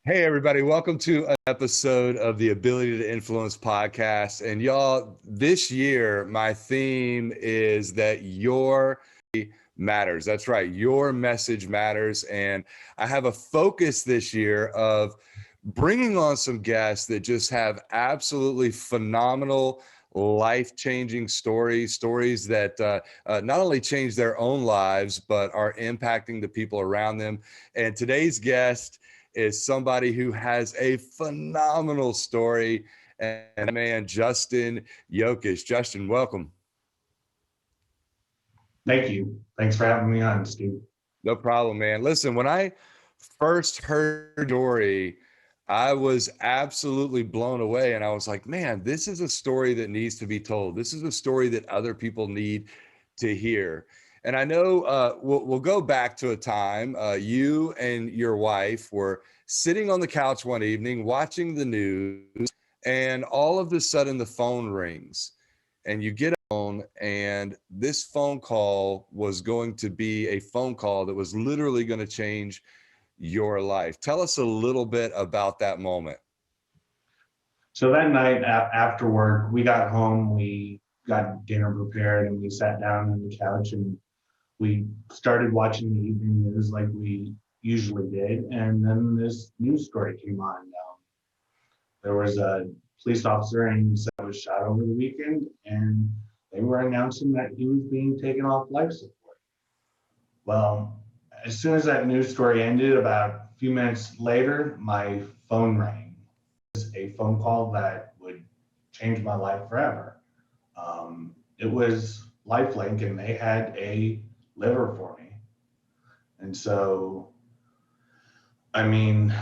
Hey, everybody, welcome to an episode of the Ability to Influence podcast. And y'all, this year, my theme is that your matters. That's right, your message matters. And I have a focus this year of bringing on some guests that just have absolutely phenomenal, life-changing stories that not only change their own lives, but are impacting the people around them. And today's guest is somebody who has a phenomenal story. And man, Justin Jokisch. Justin, welcome. Thank you. Thanks for having me on, Steve. No problem, man. Listen, when I first heard Dory, I was absolutely blown away. And I was like, man, this is a story that needs to be told. This is a story that other people need to hear. And I know we'll go back to a time you and your wife were sitting on the couch one evening watching the news, and all of a sudden the phone rings, and you get on, and this phone call was going to be a phone call that was literally going to change your life. Tell us a little bit about that moment. So that night after work, we got home, we got dinner prepared, and we sat down on the couch and we started watching the evening news like we usually did. And then this news story came on. There was a police officer and that was shot over the weekend, and they were announcing that he was being taken off life support. Well, as soon as that news story ended, about a few minutes later, my phone rang. A phone call that would change my life forever. It was Lifelink, and they had a liver for me. And so, I mean,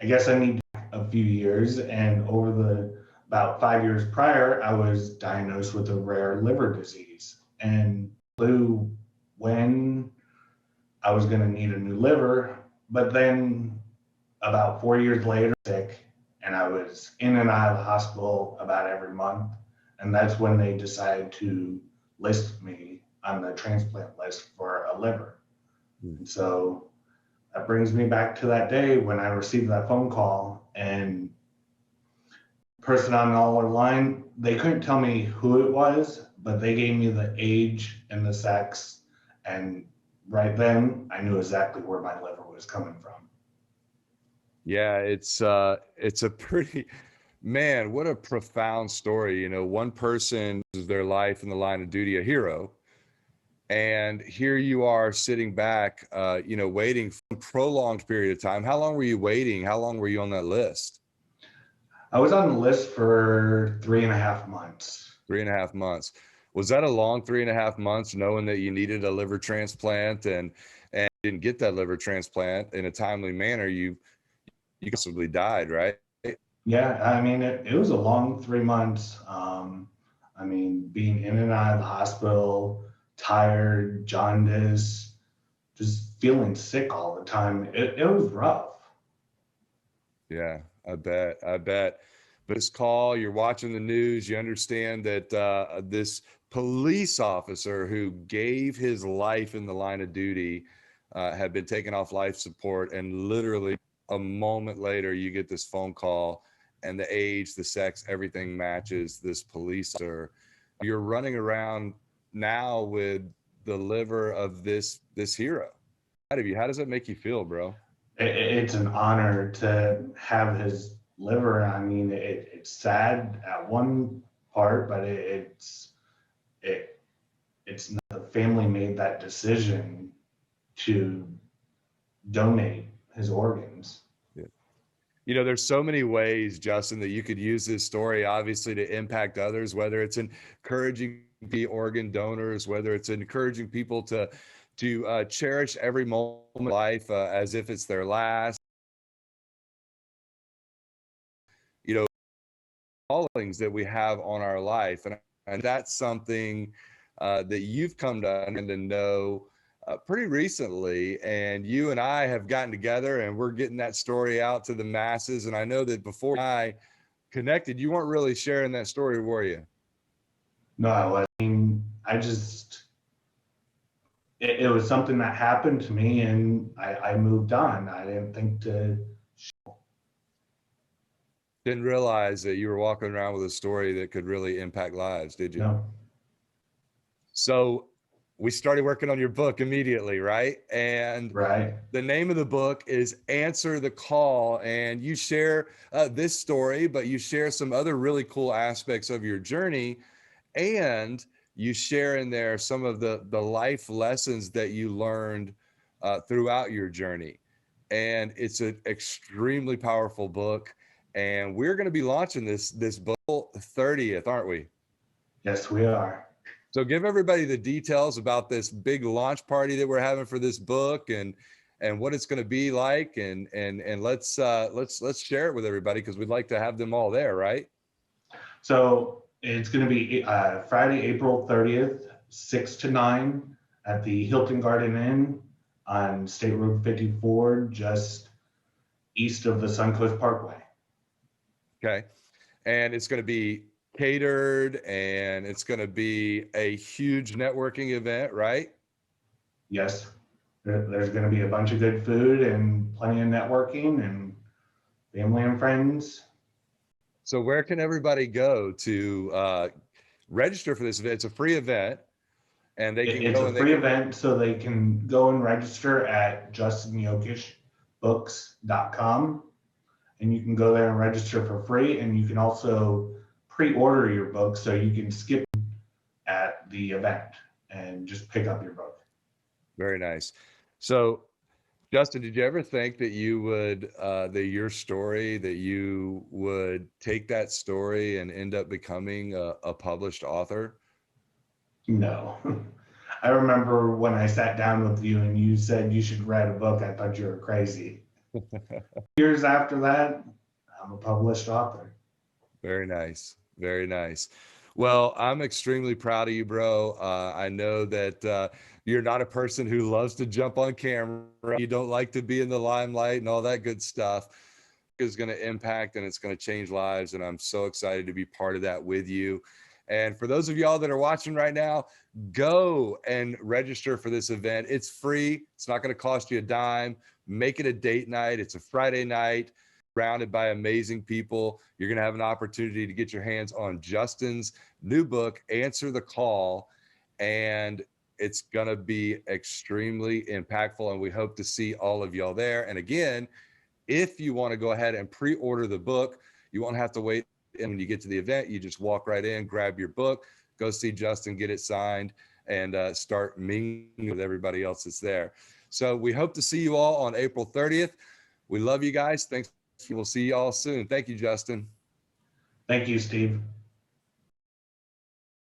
I guess I need a few years. And over the about 5 years prior, I was diagnosed with a rare liver disease and knew when I was going to need a new liver. But then about 4 years later, sick, and I was in and out of the hospital about every month. And that's when they decided to list me on the transplant list for a liver. And so that brings me back to that day when I received that phone call, and the person on the other line, they couldn't tell me who it was, but they gave me the age and the sex. And right then I knew exactly where my liver was coming from. Yeah, it's a pretty man, what a profound story. You know, one person is their life in the line of duty, a hero. And here you are sitting back, waiting for a prolonged period of time. How long were you waiting? How long were you on that list? I was on the list for 3.5 months. 3.5 months. Was that a long 3.5 months, knowing that you needed a liver transplant and didn't get that liver transplant in a timely manner? You possibly died, right? Yeah, I mean, it was a long 3 months. I mean, being in and out of the hospital, tired, jaundice, just feeling sick all the time. It was rough. Yeah, I bet. I bet. But this call, you're watching the news, you understand that this police officer who gave his life in the line of duty had been taken off life support. And literally a moment later, you get this phone call, and the age, the sex, everything matches this police officer. You're running around now with the liver of this hero. How does that make you feel, bro? It's an honor to have his liver. I mean, it's sad at one part, but it it's not, the family made that decision to donate his organs. You know, there's so many ways, Justin, that you could use this story, obviously, to impact others, whether it's encouraging the organ donors, whether it's encouraging people to cherish every moment of life as if it's their last. You know, callings that we have on our life, and that's something that you've come to and to know pretty recently. And you and I have gotten together, and we're getting that story out to the masses. And I know that before I connected, you weren't really sharing that story, were you? No, I mean, it was something that happened to me, and I moved on. I didn't think to Didn't realize that you were walking around with a story that could really impact lives, did you? No. So we started working on your book immediately, right? And Right. the name of the book is Answer the Call. And you share this story, but you share some other really cool aspects of your journey. And you share in there some of the life lessons that you learned throughout your journey. And it's an extremely powerful book. And we're going to be launching this book 30th, aren't we? Yes, we are. So give everybody the details about this big launch party that we're having for this book and what it's going to be like and let's share it with everybody because we'd like to have them all there, right? So it's going to be Friday, April 30th, 6 to 9 at the Hilton Garden Inn on State Road 54, just east of the Suncoast Parkway. Okay. And it's going to be catered and it's going to be a huge networking event, right? Yes, there's going to be a bunch of good food and plenty of networking and family and friends. So where can everybody go to register for this event? It's a free event and they can It's go a and they free can, event, so they can go and register at JustinJokishBooks.com, and you can go there and register for free. And you can also pre-order your book, so you can skip at the event and just pick up your book. very nice. So Justin, did you ever think that you would, that your story, that you would take that story and end up becoming a published author? No. I remember when I sat down with you and you said you should write a book, I thought you were crazy. Years after that, I'm a published author. Very nice. Very nice. Well, I'm extremely proud of you, bro. I know that you're not a person who loves to jump on camera. You don't like to be in the limelight and all that good stuff. Is going to impact and it's going to change lives. And I'm so excited to be part of that with you. And for those of y'all that are watching right now, go and register for this event. It's free. It's not going to cost you a dime. Make it a date night. It's a Friday night, surrounded by amazing people. You're going to have an opportunity to get your hands on Justin's new book, Answer the Call. And it's going to be extremely impactful. And we hope to see all of y'all there. And again, if you want to go ahead and pre-order the book, you won't have to wait. And when you get to the event, you just walk right in, grab your book, go see Justin, get it signed, and start mingling with everybody else that's there. So we hope to see you all on April 30th. We love you guys. Thanks. We'll see you all soon. Thank you, Justin. Thank you, Steve.